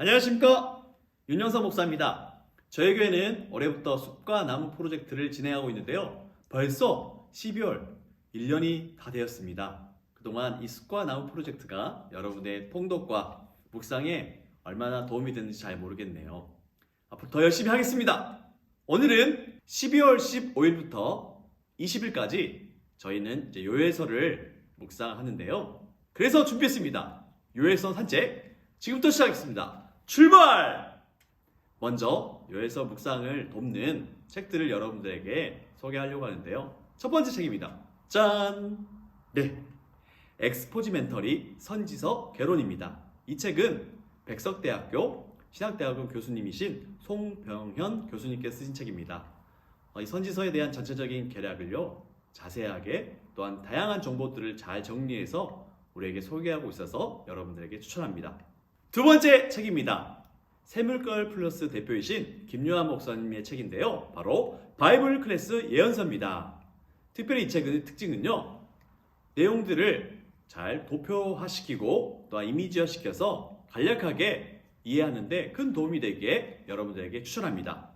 안녕하십니까? 윤영서 목사입니다. 저희 교회는 올해부터 숲과 나무 프로젝트를 진행하고 있는데요. 벌써 12월 1년이 다 되었습니다. 그동안 이 숲과 나무 프로젝트가 여러분의 통독과 묵상에 얼마나 도움이 됐는지 잘 모르겠네요. 앞으로 더 열심히 하겠습니다. 오늘은 12월 15일부터 20일까지 저희는 이제 요엘서를 묵상하는데요. 그래서 준비했습니다. 요엘서 산책 지금부터 시작하겠습니다. 출발! 먼저 요엘서 묵상을 돕는 책들을 여러분들에게 소개하려고 하는데요. 첫 번째 책입니다. 짠! 네, 엑스포지멘터리 선지서 개론입니다. 이 책은 백석대학교 신학대학원 교수님이신 송병현 교수님께서 쓰신 책입니다. 이 선지서에 대한 전체적인 개략을요, 자세하게 또한 다양한 정보들을 잘 정리해서 우리에게 소개하고 있어서 여러분들에게 추천합니다. 두 번째 책입니다. 새물걸 플러스 대표이신 김요한 목사님의 책인데요. 바로 바이블 클래스 예언서입니다. 특별히 이 책의 특징은요, 내용들을 잘 도표화시키고 또한 이미지화시켜서 간략하게 이해하는데 큰 도움이 되기에 여러분들에게 추천합니다.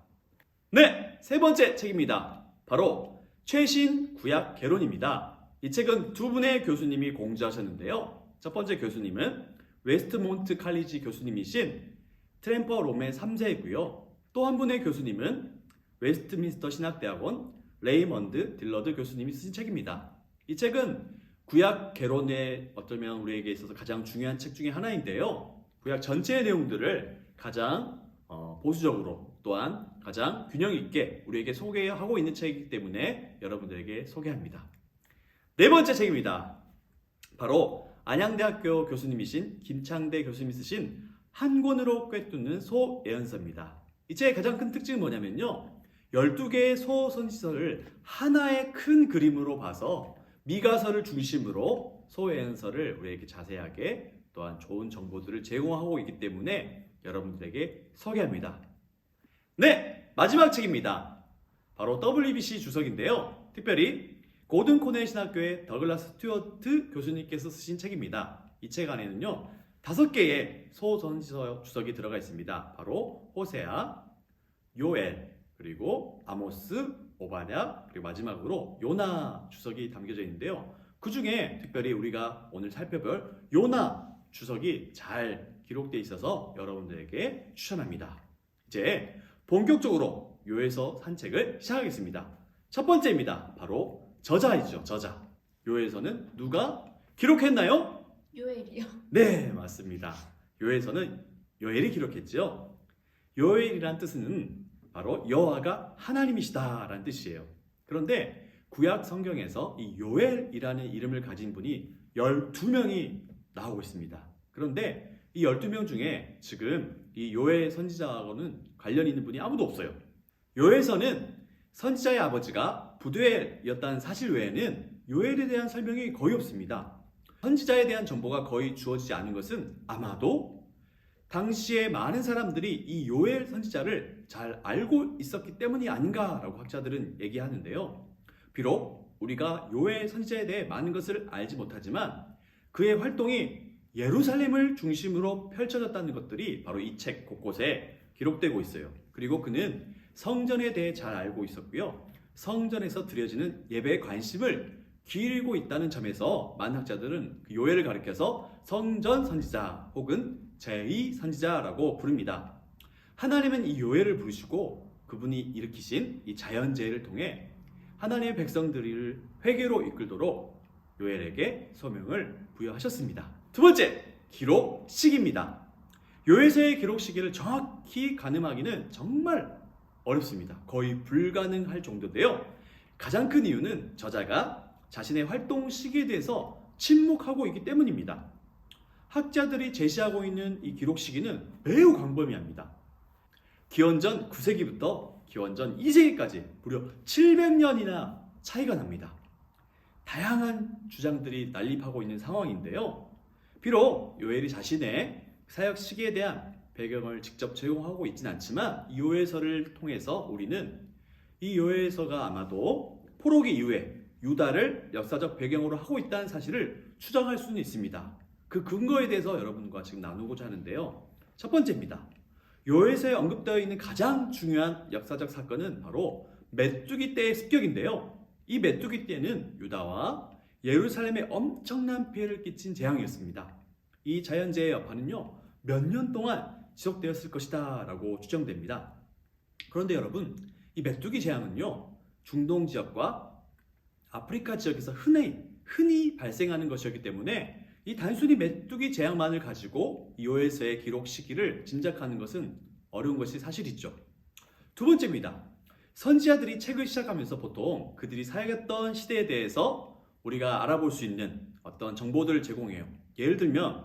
네, 세 번째 책입니다. 바로 최신 구약 개론입니다. 이 책은 두 분의 교수님이 공저하셨는데요. 첫 번째 교수님은 웨스트몬트 칼리지 교수님이신 트램퍼 로맨 3세이고요. 또 한 분의 교수님은 웨스트민스터 신학대학원 레이먼드 딜러드 교수님이 쓰신 책입니다. 이 책은 구약 개론에 어쩌면 우리에게 있어서 가장 중요한 책 중에 하나인데요. 구약 전체의 내용들을 가장 보수적으로 또한 가장 균형 있게 우리에게 소개하고 있는 책이기 때문에 여러분들에게 소개합니다. 네 번째 책입니다. 바로 안양대학교 교수님이신 김창대 교수님이 쓰신 한 권으로 꿰뚫는 소예언서입니다. 이 책의 가장 큰 특징은 뭐냐면요, 12개의 소선지서를 하나의 큰 그림으로 봐서 미가서를 중심으로 소예언서를 우리에게 자세하게 또한 좋은 정보들을 제공하고 있기 때문에 여러분들에게 소개합니다. 네, 마지막 책입니다. 바로 WBC 주석인데요. 특별히 고든 코넬 신학교의 더글라스 스튜어트 교수님께서 쓰신 책입니다. 이 책 안에는요, 5개의 소선지서 주석이 들어가 있습니다. 바로 호세아, 요엘, 그리고 아모스, 오바댜, 그리고 마지막으로 요나 주석이 담겨져 있는데요. 그 중에 특별히 우리가 오늘 살펴볼 요나 주석이 잘 기록되어 있어서 여러분들에게 추천합니다. 이제 본격적으로 요엘서 산책을 시작하겠습니다. 첫 번째입니다. 바로 저자이죠, 저자. 요엘서는 누가 기록했나요? 요엘이요. 네, 맞습니다. 요엘서는 요엘이 기록했죠. 요엘이란 뜻은 바로 여호와가 하나님이시다라는 뜻이에요. 그런데 구약 성경에서 이 요엘이라는 이름을 가진 분이 12명이 나오고 있습니다. 그런데 이 12명 중에 지금 이 요엘 선지자하고는 관련 있는 분이 아무도 없어요. 요엘서는 선지자의 아버지가 부두엘이었다는 사실 외에는 요엘에 대한 설명이 거의 없습니다. 선지자에 대한 정보가 거의 주어지지 않은 것은 아마도 당시에 많은 사람들이 이 요엘 선지자를 잘 알고 있었기 때문이 아닌가라고 학자들은 얘기하는데요. 비록 우리가 요엘 선지자에 대해 많은 것을 알지 못하지만 그의 활동이 예루살렘을 중심으로 펼쳐졌다는 것들이 바로 이 책 곳곳에 기록되고 있어요. 그리고 그는 성전에 대해 잘 알고 있었고요. 성전에서 드려지는 예배에 관심을 기울이고 있다는 점에서 많은 학자들은 요엘을 가리켜서 성전 선지자 혹은 제2선지자라고 부릅니다. 하나님은 이 요엘을 부르시고 그분이 일으키신 이 자연재해를 통해 하나님의 백성들을 회개로 이끌도록 요엘에게 소명을 부여하셨습니다. 두 번째, 기록 시기입니다. 요엘서의 기록 시기를 정확히 가늠하기는 정말 어렵습니다. 거의 불가능할 정도인데요. 가장 큰 이유는 저자가 자신의 활동 시기에 대해서 침묵하고 있기 때문입니다. 학자들이 제시하고 있는 이 기록 시기는 매우 광범위합니다. 기원전 9세기부터 기원전 2세기까지 무려 700년이나 차이가 납니다. 다양한 주장들이 난립하고 있는 상황인데요. 비록 요엘이 자신의 사역 시기에 대한 배경을 직접 제공하고 있진 않지만 이 요엘서를 통해서 우리는 이 요엘서가 아마도 포로기 이후에 유다를 역사적 배경으로 하고 있다는 사실을 추정할 수는 있습니다. 그 근거에 대해서 여러분과 지금 나누고자 하는데요. 첫 번째입니다. 요에서에 언급되어 있는 가장 중요한 역사적 사건은 바로 메뚜기 떼의 습격인데요. 이 메뚜기 떼는 유다와 예루살렘에 엄청난 피해를 끼친 재앙이었습니다. 이 자연재해의 여파는요, 몇 년 동안 지속되었을 것이다 라고 추정됩니다. 그런데 여러분, 이 메뚜기 재앙은요, 중동 지역과 아프리카 지역에서 흔히 발생하는 것이었기 때문에 이 단순히 메뚜기 재앙만을 가지고 요엘서의 기록 시기를 짐작하는 것은 어려운 것이 사실이죠. 두 번째입니다. 선지자들이 책을 시작하면서 보통 그들이 사역했던 시대에 대해서 우리가 알아볼 수 있는 어떤 정보들을 제공해요. 예를 들면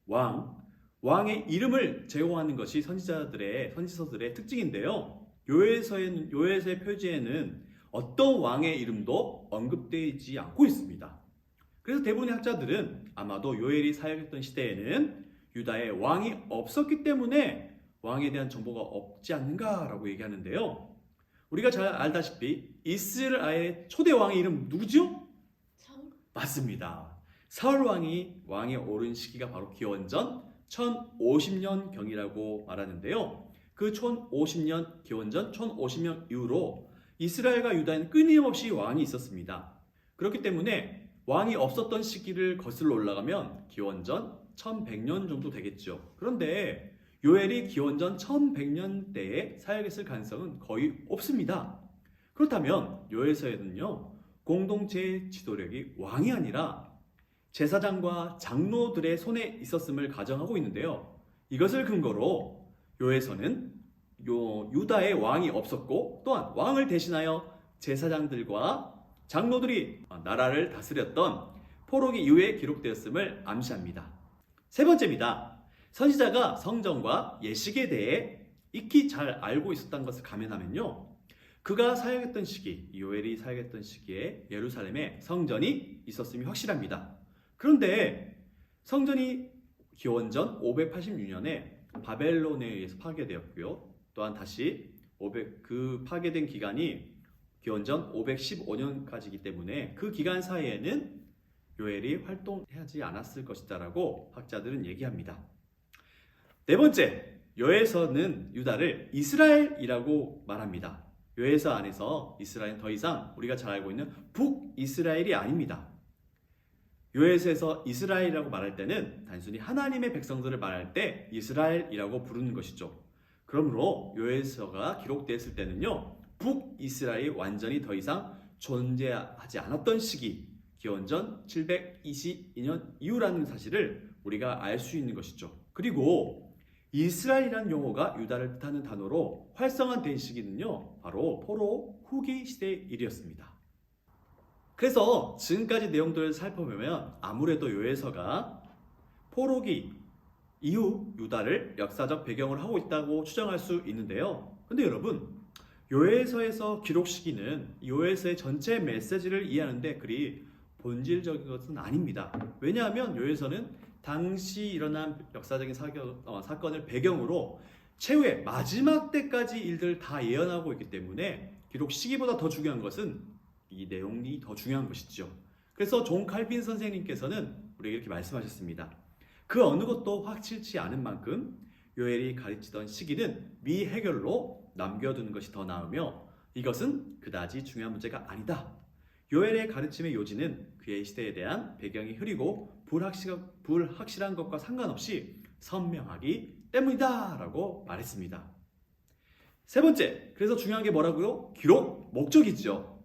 왕의 이름을 제공하는 것이 선지서들의 특징인데요. 요엘서의 표지에는 어떤 왕의 이름도 언급되지 않고 있습니다. 그래서 대부분의 학자들은 아마도 요엘이 사역했던 시대에는 유다에 왕이 없었기 때문에 왕에 대한 정보가 없지 않는가라고 얘기하는데요. 우리가 잘 알다시피 이스라엘의 초대 왕의 이름 누구죠? 사울? 맞습니다. 사울 왕이 왕에 오른 시기가 바로 기원전 1050년경이라고 말하는데요. 그 1050년 기원전 1050년 이후로 이스라엘과 유다에는 끊임없이 왕이 있었습니다. 그렇기 때문에 왕이 없었던 시기를 거슬러 올라가면 기원전 1100년 정도 되겠죠. 그런데 요엘이 기원전 1100년대에 사역했을 가능성은 거의 없습니다. 그렇다면 요엘서에는요, 공동체의 지도력이 왕이 아니라 제사장과 장로들의 손에 있었음을 가정하고 있는데요. 이것을 근거로 요엘서는 유다에 왕이 없었고 또한 왕을 대신하여 제사장들과 장로들이 나라를 다스렸던 포로기 이후에 기록되었음을 암시합니다. 세 번째입니다. 선지자가 성전과 예식에 대해 익히 잘 알고 있었다는 것을 감안하면요, 그가 사역했던 시기, 요엘이 사역했던 시기에 예루살렘에 성전이 있었음이 확실합니다. 그런데 성전이 기원전 586년에 바벨론에 의해서 파괴되었고요. 또한 다시 그 파괴된 기간이 기원전 515년까지이기 때문에 그 기간 사이에는 요엘이 활동하지 않았을 것이다라고 학자들은 얘기합니다. 네 번째, 요엘서는 유다를 이스라엘이라고 말합니다. 요엘서 안에서 이스라엘은 더 이상 우리가 잘 알고 있는 북이스라엘이 아닙니다. 요엘서에서 이스라엘이라고 말할 때는 단순히 하나님의 백성들을 말할 때 이스라엘이라고 부르는 것이죠. 그러므로 요엘서가 기록되었을 때는요, 북이스라엘이 완전히 더 이상 존재하지 않았던 시기, 기원전 722년 이후라는 사실을 우리가 알 수 있는 것이죠. 그리고 이스라엘이라는 용어가 유다를 뜻하는 단어로 활성화된 시기는요, 바로 포로 후기 시대의 일이었습니다. 그래서 지금까지 내용들을 살펴보면 아무래도 요엘서가 포로기 이후 유다를 역사적 배경으로 하고 있다고 추정할 수 있는데요. 근데 여러분, 요엘서에서 기록 시기는 요엘서의 전체 메시지를 이해하는데 그리 본질적인 것은 아닙니다. 왜냐하면 요엘서는 당시 일어난 역사적인 사건을 배경으로 최후의 마지막 때까지 일들을 다 예언하고 있기 때문에 기록 시기보다 더 중요한 것은 이 내용이 더 중요한 것이죠. 그래서 존 칼빈 선생님께서는 우리에게 이렇게 말씀하셨습니다. 그 어느 것도 확실치 않은 만큼 요엘이 가르치던 시기는 미해결로 남겨두는 것이 더 나으며 이것은 그다지 중요한 문제가 아니다. 요엘의 가르침의 요지는 그의 시대에 대한 배경이 흐리고 불확실한 것과 상관없이 선명하기 때문이다 라고 말했습니다. 세 번째, 그래서 중요한 게 뭐라고요? 기록 목적이죠.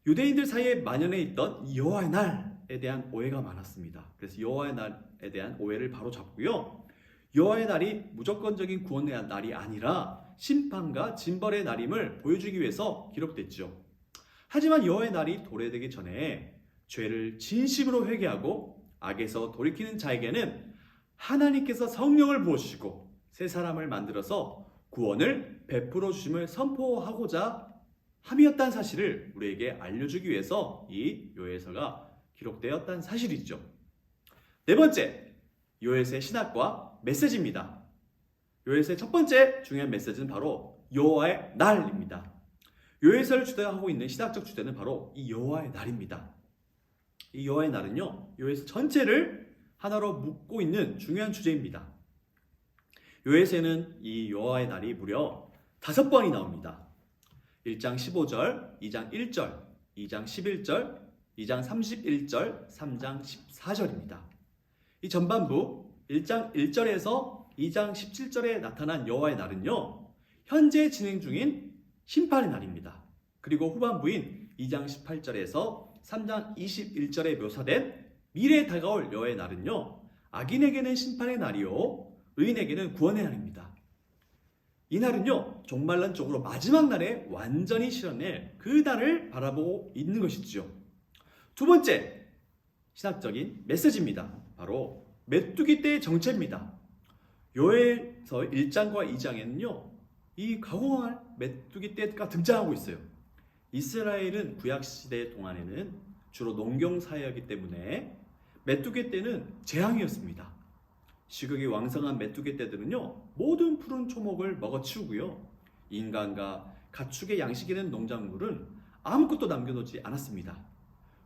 유대인들 사이에 만연해 있던 여호와의 날에 대한 오해가 많았습니다. 그래서 여호와의 날에 대한 오해를 바로 잡고요, 여호와의 날이 무조건적인 구원의 날이 아니라 심판과 징벌의 날임을 보여주기 위해서 기록됐죠. 하지만 여호와의 날이 도래되기 전에 죄를 진심으로 회개하고 악에서 돌이키는 자에게는 하나님께서 성령을 부어주시고 새 사람을 만들어서 구원을 베풀어 주심을 선포하고자 함이었다는 사실을 우리에게 알려주기 위해서 이 요엘서가 기록되었다는 사실이죠. 네 번째, 요엘서의 신학과 메시지입니다. 요엘서의 첫 번째 중요한 메시지는 바로 여호와의 날입니다. 요엘서를 주도하고 있는 신학적 주제는 바로 이 여호와의 날입니다. 이 여호와의 날은요, 요엘서 전체를 하나로 묶고 있는 중요한 주제입니다. 요에서는 이 여호와의 날이 무려 5번이 나옵니다. 1장 15절, 2장 1절, 2장 11절, 2장 31절, 3장 14절입니다. 이 전반부 1장 1절에서 2장 17절에 나타난 여호와의 날은요, 현재 진행 중인 심판의 날입니다. 그리고 후반부인 2장 18절에서 3장 21절에 묘사된 미래에 다가올 여호와의 날은요, 악인에게는 심판의 날이요 의인에게는 구원의 날입니다. 이 날은요, 종말론적으로 마지막 날에 완전히 실현될 그 날을 바라보고 있는 것이지요. 두 번째 신학적인 메시지입니다. 바로 메뚜기 떼의 정체입니다. 요엘서 1장과 2장에는요, 이 가공할 메뚜기 떼가 등장하고 있어요. 이스라엘은 구약시대 동안에는 주로 농경사회였기 때문에 메뚜기 떼는 재앙이었습니다. 시국이 왕성한 메뚜기 떼들은요, 모든 푸른 초목을 먹어치우고요, 인간과 가축의 양식이는 농작물은 아무것도 남겨놓지 않았습니다.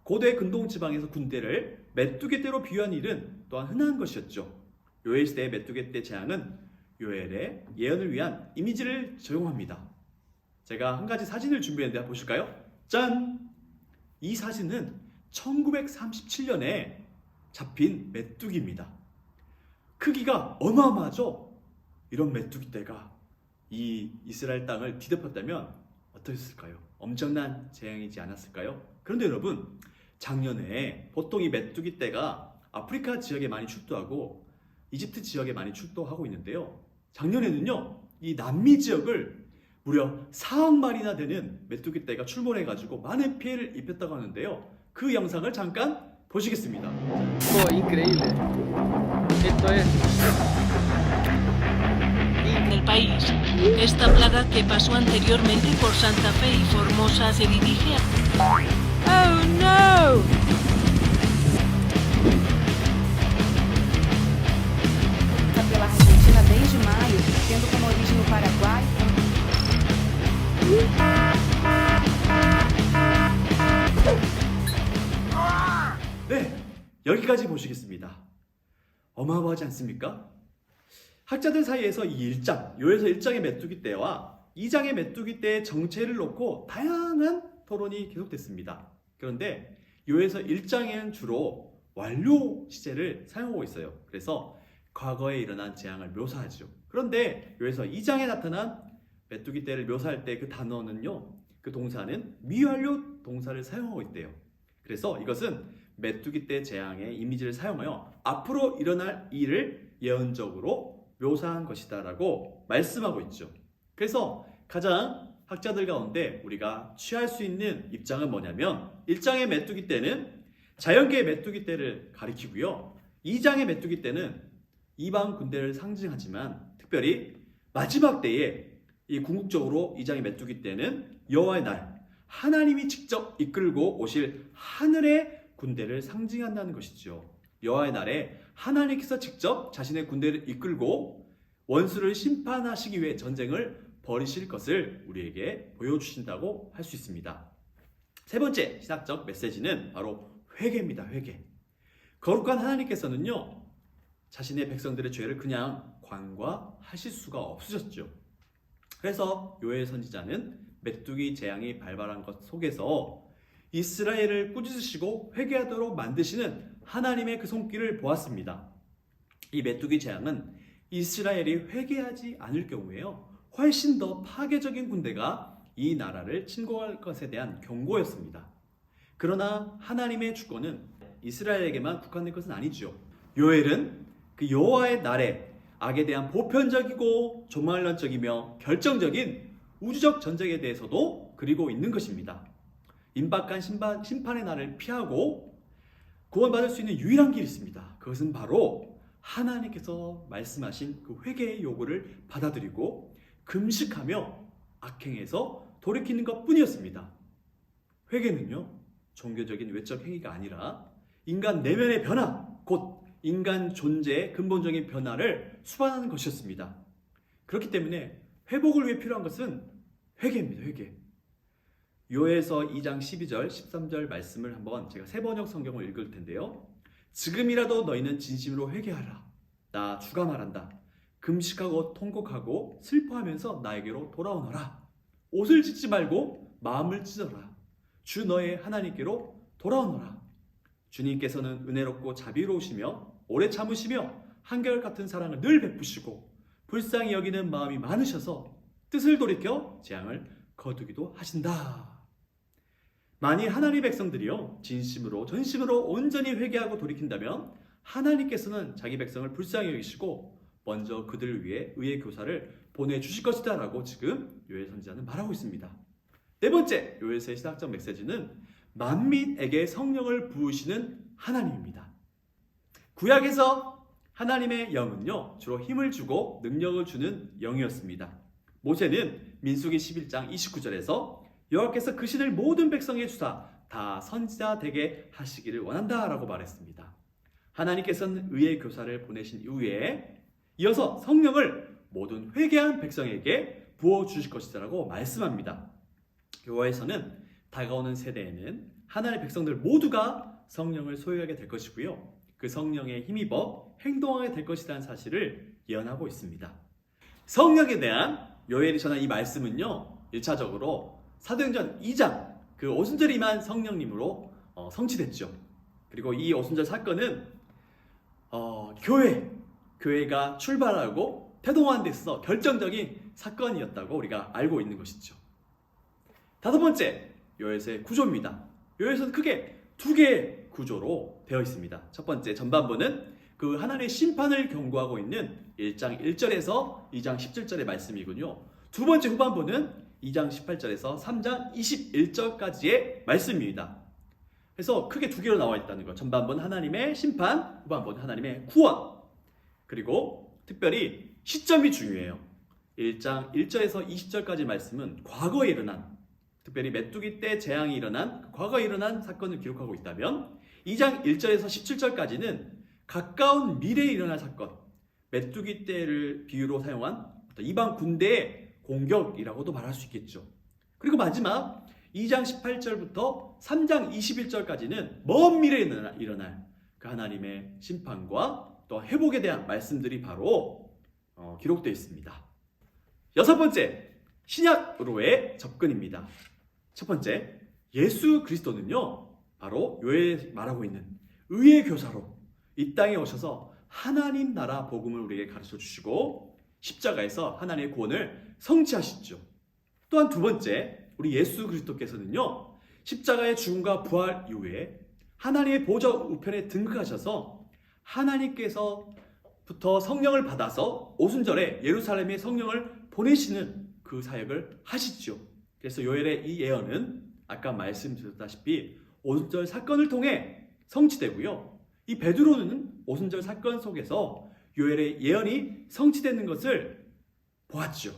고대 근동 지방에서 군대를 메뚜기 떼로 비유한 일은 또한 흔한 것이었죠. 요엘 시대의 메뚜기 떼 재앙은 요엘의 예언을 위한 이미지를 적용합니다. 제가 한 가지 사진을 준비했는데 한번 보실까요? 짠! 이 사진은 1937년에 잡힌 메뚜기입니다. 크기가 어마어마하죠? 이런 메뚜기 떼가 이 이스라엘 땅을 뒤덮었다면 어떠했을까요? 엄청난 재앙이지 않았을까요? 그런데 여러분, 작년에 보통 이 메뚜기 떼가 아프리카 지역에 많이 출도하고 이집트 지역에 많이 출도하고 있는데요, 작년에는요, 이 남미 지역을 무려 4억 마리나 되는 메뚜기 떼가 출몰해가지고 많은 피해를 입혔다고 하는데요, 그 영상을 잠깐 보시겠습니다. Increíble. Esto es Del país. Esta plaga que pasó anteriormente por Santa Fe y Formosa se dirige a... ¡Oh, no! Pela Argentina desde maio, tendo como origem o Paraguai. 네, 여기까지 보시겠습니다. 어마어마하지 않습니까? 학자들 사이에서 이 1장, 요에서 1장의 메뚜기 떼와 2장의 메뚜기 떼의 정체를 놓고 다양한 토론이 계속됐습니다. 그런데 요에서 1장에는 주로 완료 시제를 사용하고 있어요. 그래서 과거에 일어난 재앙을 묘사하죠. 그런데 요에서 2장에 나타난 메뚜기 떼를 묘사할 때 그 단어는요, 그 동사는 미완료 동사를 사용하고 있대요. 그래서 이것은 메뚜기 떼 재앙의 이미지를 사용하여 앞으로 일어날 일을 예언적으로 묘사한 것이다라고 말씀하고 있죠. 그래서 가장 학자들 가운데 우리가 취할 수 있는 입장은 뭐냐면, 1장의 메뚜기 떼는 자연계의 메뚜기 떼를 가리키고요, 2장의 메뚜기 떼는 이방 군대를 상징하지만 특별히 마지막 때에 이 궁극적으로 2장의 메뚜기 떼는 여호와의 날, 하나님이 직접 이끌고 오실 하늘의 군대를 상징한다는 것이죠. 여호와의 날에 하나님께서 직접 자신의 군대를 이끌고 원수를 심판하시기 위해 전쟁을 벌이실 것을 우리에게 보여주신다고 할 수 있습니다. 세 번째 신학적 메시지는 바로 회개입니다. 회개. 거룩한 하나님께서는요, 자신의 백성들의 죄를 그냥 관과하실 수가 없으셨죠. 그래서 요엘 선지자는 메뚜기 재앙이 발발한 것 속에서 이스라엘을 꾸짖으시고 회개하도록 만드시는 하나님의 그 손길을 보았습니다. 이 메뚜기 재앙은 이스라엘이 회개하지 않을 경우에요, 훨씬 더 파괴적인 군대가 이 나라를 침공할 것에 대한 경고였습니다. 그러나 하나님의 주권은 이스라엘에게만 국한된 것은 아니죠. 요엘은 그 여호와의 날에 악에 대한 보편적이고 종말론적이며 결정적인 우주적 전쟁에 대해서도 그리고 있는 것입니다. 임박한 심판의 날을 피하고 구원받을 수 있는 유일한 길이 있습니다. 그것은 바로 하나님께서 말씀하신 그 회개의 요구를 받아들이고 금식하며 악행에서 돌이키는 것 뿐이었습니다. 회개는요, 종교적인 외적 행위가 아니라 인간 내면의 변화, 곧 인간 존재의 근본적인 변화를 수반하는 것이었습니다. 그렇기 때문에 회복을 위해 필요한 것은 회개입니다. 회개. 요에서 2장 12절, 13절 말씀을 한번 제가 세번역 성경을 읽을 텐데요. 지금이라도 너희는 진심으로 회개하라. 나 주가 말한다. 금식하고 통곡하고 슬퍼하면서 나에게로 돌아오너라. 옷을 찢지 말고 마음을 찢어라. 주 너의 하나님께로 돌아오너라. 주님께서는 은혜롭고 자비로우시며 오래 참으시며 한결같은 사랑을 늘 베푸시고 불쌍히 여기는 마음이 많으셔서 뜻을 돌이켜 재앙을 거두기도 하신다. 만일 하나님의 백성들이요 진심으로 전심으로 온전히 회개하고 돌이킨다면 하나님께서는 자기 백성을 불쌍히 여기시고 먼저 그들을 위해 의의 교사를 보내주실 것이다 라고 지금 요엘 선지자는 말하고 있습니다. 네 번째 요엘서의 신학적 메시지는 만민에게 성령을 부으시는 하나님입니다. 구약에서 하나님의 영은요 주로 힘을 주고 능력을 주는 영이었습니다. 모세는 민수기 11장 29절에서 여호와께서 그 신을 모든 백성에 주사 다 선지자 되게 하시기를 원한다 라고 말했습니다. 하나님께서는 의의 교사를 보내신 이후에 이어서 성령을 모든 회개한 백성에게 부어주실 것이다 라고 말씀합니다. 여호와에서는 다가오는 세대에는 하나님의 백성들 모두가 성령을 소유하게 될 것이고요. 그 성령에 힘입어 행동하게 될 것이라는 사실을 예언하고 있습니다. 성령에 대한 요엘이 전한 이 말씀은요. 1차적으로 사도행전 2장 그 오순절에 임한 성령님으로 성취됐죠. 그리고 이 오순절 사건은 교회가 출발하고 태동하는 데 있어서 결정적인 사건이었다고 우리가 알고 있는 것이죠. 다섯 번째, 요엘서의 구조입니다. 요엘서는 크게 두 개의 구조로 되어 있습니다. 첫 번째 전반부는 그 하나님의 심판을 경고하고 있는 1장 1절에서 2장 17절의 말씀이군요. 두 번째 후반부는 2장 18절에서 3장 21절까지의 말씀입니다. 그래서 크게 두 개로 나와 있다는 것. 전반부는 하나님의 심판, 후반부는 하나님의 구원. 그리고 특별히 시점이 중요해요. 1장 1절에서 20절까지 말씀은 과거에 일어난, 특별히 메뚜기 때 재앙이 일어난 과거에 일어난 사건을 기록하고 있다면 2장 1절에서 17절까지는 가까운 미래에 일어날 사건, 메뚜기 떼를 비유로 사용한 이방 군대의 공격이라고도 말할 수 있겠죠. 그리고 마지막 2장 18절부터 3장 21절까지는 먼 미래에 일어날 그 하나님의 심판과 또 회복에 대한 말씀들이 바로 기록되어 있습니다. 여섯 번째, 신약으로의 접근입니다. 첫 번째, 예수 그리스도는요 바로 요엘에 말하고 있는 의의 교사로 이 땅에 오셔서 하나님 나라 복음을 우리에게 가르쳐 주시고 십자가에서 하나님의 구원을 성취하시죠. 또한 두 번째, 우리 예수 그리스도께서는요 십자가의 죽음과 부활 이후에 하나님의 보좌 우편에 등극하셔서 하나님께서부터 성령을 받아서 오순절에 예루살렘에 성령을 보내시는 그 사역을 하시죠. 그래서 요엘의 이 예언은 아까 말씀드렸다시피 오순절 사건을 통해 성취되고요. 이 베드로는 오순절 사건 속에서 요엘의 예언이 성취되는 것을 보았죠.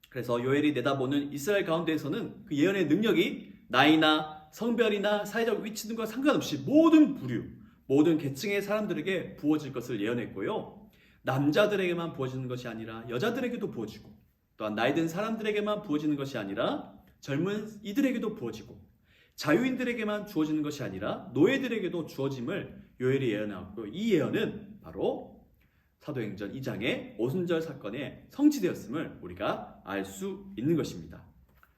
그래서 요엘이 내다보는 이스라엘 가운데에서는 그 예언의 능력이 나이나 성별이나 사회적 위치 등과 상관없이 모든 부류, 모든 계층의 사람들에게 부어질 것을 예언했고요. 남자들에게만 부어지는 것이 아니라 여자들에게도 부어지고 또한 나이 든 사람들에게만 부어지는 것이 아니라 젊은 이들에게도 부어지고 자유인들에게만 주어지는 것이 아니라 노예들에게도 주어짐을 요엘이 예언하고 이 예언은 바로 사도행전 2장의 오순절 사건에 성취되었음을 우리가 알 수 있는 것입니다.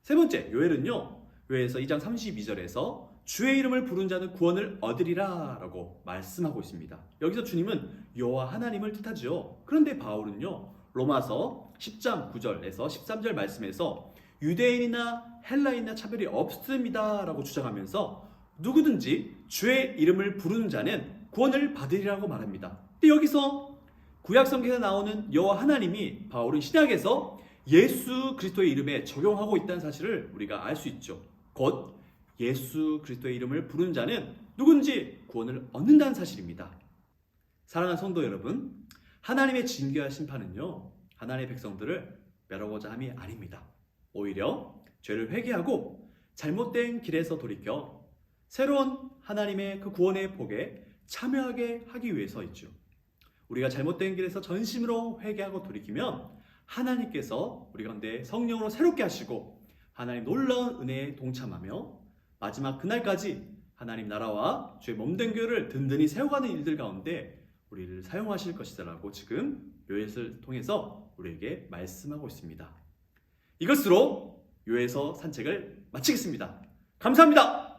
세 번째, 요엘은요 요엘에서 2장 32절에서 주의 이름을 부른 자는 구원을 얻으리라 라고 말씀하고 있습니다. 여기서 주님은 여호와 하나님을 뜻하죠. 그런데 바울은요 로마서 10장 9절에서 13절 말씀에서 유대인이나 헬라인이나 차별이 없습니다 라고 주장하면서 누구든지 주의 이름을 부르는 자는 구원을 받으리라고 말합니다. 근데 여기서 구약 성경에 나오는 여호와 하나님이 바울은 신약에서 예수 그리스도의 이름에 적용하고 있다는 사실을 우리가 알 수 있죠. 곧 예수 그리스도의 이름을 부르는 자는 누군지 구원을 얻는다는 사실입니다. 사랑하는 성도 여러분, 하나님의 징계와 심판은요 하나님의 백성들을 멸하고자 함이 아닙니다. 오히려 죄를 회개하고 잘못된 길에서 돌이켜 새로운 하나님의 그 구원의 복에 참여하게 하기 위해서 있죠. 우리가 잘못된 길에서 전심으로 회개하고 돌이키면 하나님께서 우리 가운데 성령으로 새롭게 하시고 하나님 놀라운 은혜에 동참하며 마지막 그날까지 하나님 나라와 주의 몸된 교회를 든든히 세워가는 일들 가운데 우리를 사용하실 것이라고 지금 요엣을 통해서 우리에게 말씀하고 있습니다. 이것으로 요에서 산책을 마치겠습니다. 감사합니다.